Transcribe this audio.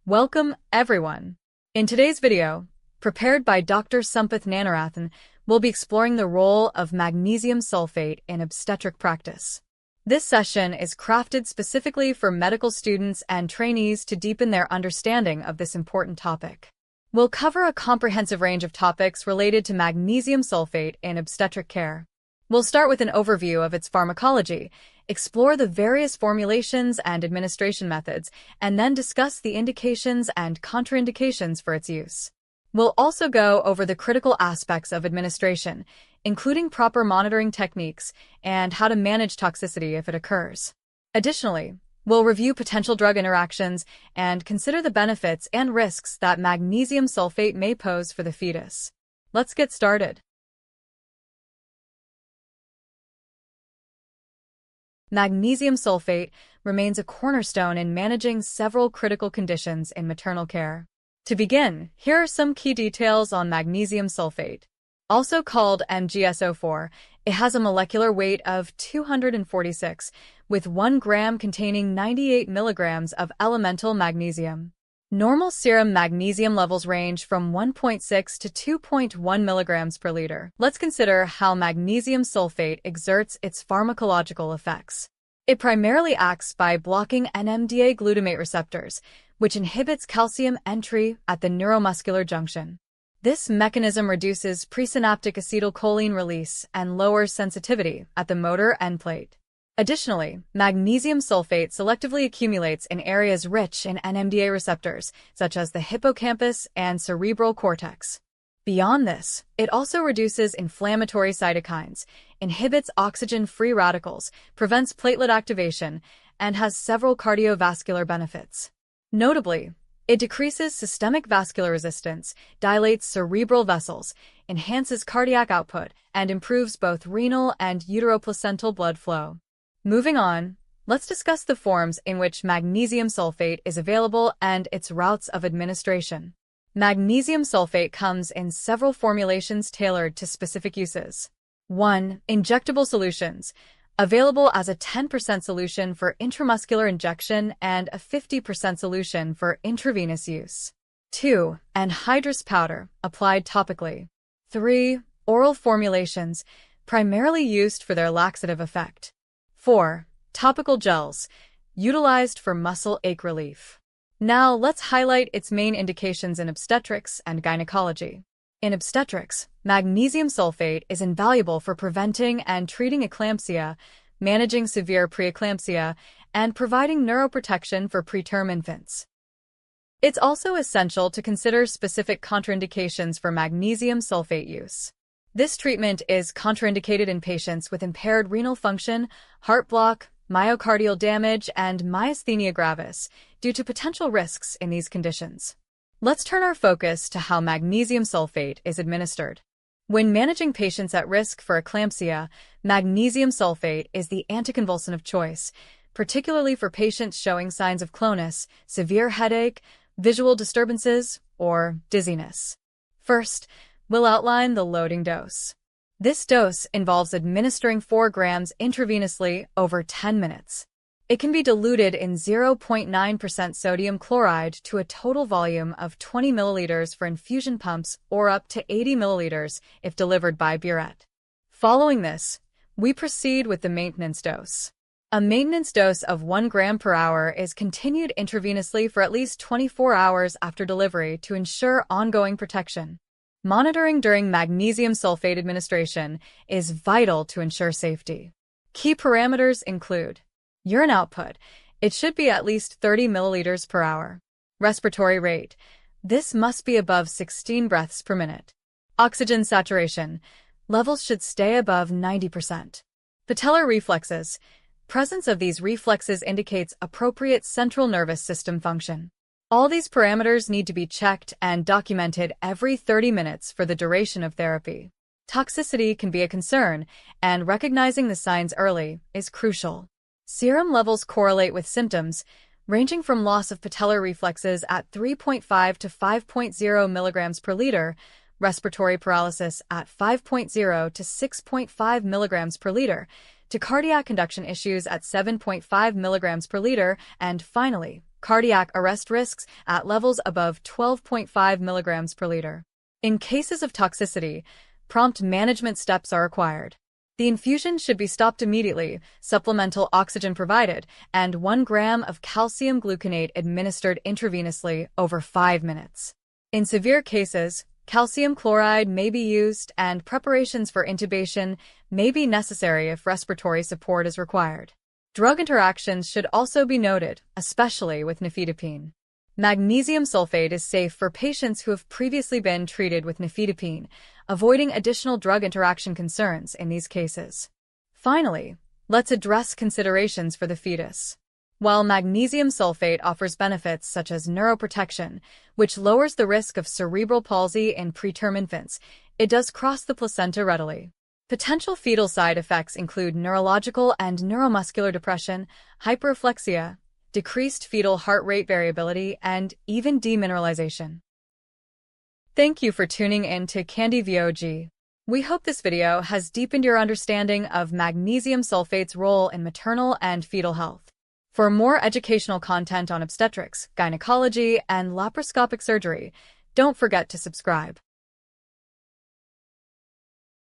Welcome, everyone. In today's video, prepared by Dr. Sampath Gnanarathne, we'll be exploring the role of magnesium sulfate in obstetric practice. This session is crafted specifically for medical students and trainees to deepen their understanding of this important topic. We'll cover a comprehensive range of topics related to magnesium sulfate in obstetric care. We'll start with an overview of its pharmacology, explore the various formulations and administration methods, and then discuss the indications and contraindications for its use. We'll also go over the critical aspects of administration, including proper monitoring techniques and how to manage toxicity if it occurs. Additionally, we'll review potential drug interactions and consider the benefits and risks that magnesium sulfate may pose for the fetus. Let's get started. Magnesium sulfate remains a cornerstone in managing several critical conditions in maternal care. To begin, here are some key details on magnesium sulfate. Also called MgSO4, it has a molecular weight of 246, with 1 gram containing 98 milligrams of elemental magnesium. Normal serum magnesium levels range from 1.6 to 2.1 milligrams per liter. Let's consider how magnesium sulfate exerts its pharmacological effects. It primarily acts by blocking NMDA glutamate receptors, which inhibits calcium entry at the neuromuscular junction. This mechanism reduces presynaptic acetylcholine release and lowers sensitivity at the motor end plate. Additionally, magnesium sulfate selectively accumulates in areas rich in NMDA receptors, such as the hippocampus and cerebral cortex. Beyond this, it also reduces inflammatory cytokines, inhibits oxygen-free radicals, prevents platelet activation, and has several cardiovascular benefits. Notably, it decreases systemic vascular resistance, dilates cerebral vessels, enhances cardiac output, and improves both renal and uteroplacental blood flow. Moving on, let's discuss the forms in which magnesium sulfate is available and its routes of administration. Magnesium sulfate comes in several formulations tailored to specific uses. 1. Injectable solutions, available as a 10% solution for intramuscular injection and a 50% solution for intravenous use. 2. Anhydrous powder, applied topically. 3. Oral formulations, primarily used for their laxative effect. 4. Topical gels, utilized for muscle ache relief. Now let's highlight its main indications in obstetrics and gynecology. In obstetrics, magnesium sulfate is invaluable for preventing and treating eclampsia, managing severe pre-eclampsia, and providing neuroprotection for preterm infants. It's also essential to consider specific contraindications for magnesium sulfate use. This treatment is contraindicated in patients with impaired renal function, heart block, myocardial damage, and myasthenia gravis due to potential risks in these conditions. Let's turn our focus to how magnesium sulfate is administered. When managing patients at risk for eclampsia, magnesium sulfate is the anticonvulsant of choice, particularly for patients showing signs of clonus, severe headache, visual disturbances, or dizziness. First, we'll outline the loading dose. This dose involves administering 4 grams intravenously over 10 minutes. It can be diluted in 0.9% sodium chloride to a total volume of 20 milliliters for infusion pumps or up to 80 milliliters if delivered by burette. Following this, we proceed with the maintenance dose. A maintenance dose of 1 gram per hour is continued intravenously for at least 24 hours after delivery to ensure ongoing protection. Monitoring during magnesium sulfate administration is vital to ensure safety. Key parameters include urine output. It should be at least 30 milliliters per hour. Respiratory rate. This must be above 16 breaths per minute. Oxygen saturation. Levels should stay above 90%. Patellar reflexes. Presence of these reflexes indicates appropriate central nervous system function. All these parameters need to be checked and documented every 30 minutes for the duration of therapy. Toxicity can be a concern, and recognizing the signs early is crucial. Serum levels correlate with symptoms, ranging from loss of patellar reflexes at 3.5 to 5.0 milligrams per liter, respiratory paralysis at 5.0 to 6.5 milligrams per liter, to cardiac conduction issues at 7.5 milligrams per liter, and finally, cardiac arrest risks at levels above 12.5 milligrams per liter. In cases of toxicity, prompt management steps are required. The infusion should be stopped immediately, supplemental oxygen provided, and 1 gram of calcium gluconate administered intravenously over 5 minutes. In severe cases, calcium chloride may be used and preparations for intubation may be necessary if respiratory support is required. Drug interactions should also be noted, especially with nifedipine. Magnesium sulfate is safe for patients who have previously been treated with nifedipine, avoiding additional drug interaction concerns in these cases. Finally, let's address considerations for the fetus. While magnesium sulfate offers benefits such as neuroprotection, which lowers the risk of cerebral palsy in preterm infants, it does cross the placenta readily. Potential fetal side effects include neurological and neuromuscular depression, hyperreflexia, decreased fetal heart rate variability, and even demineralization. Thank you for tuning in to Kandy VOG. We hope this video has deepened your understanding of magnesium sulfate's role in maternal and fetal health. For more educational content on obstetrics, gynecology, and laparoscopic surgery, don't forget to subscribe.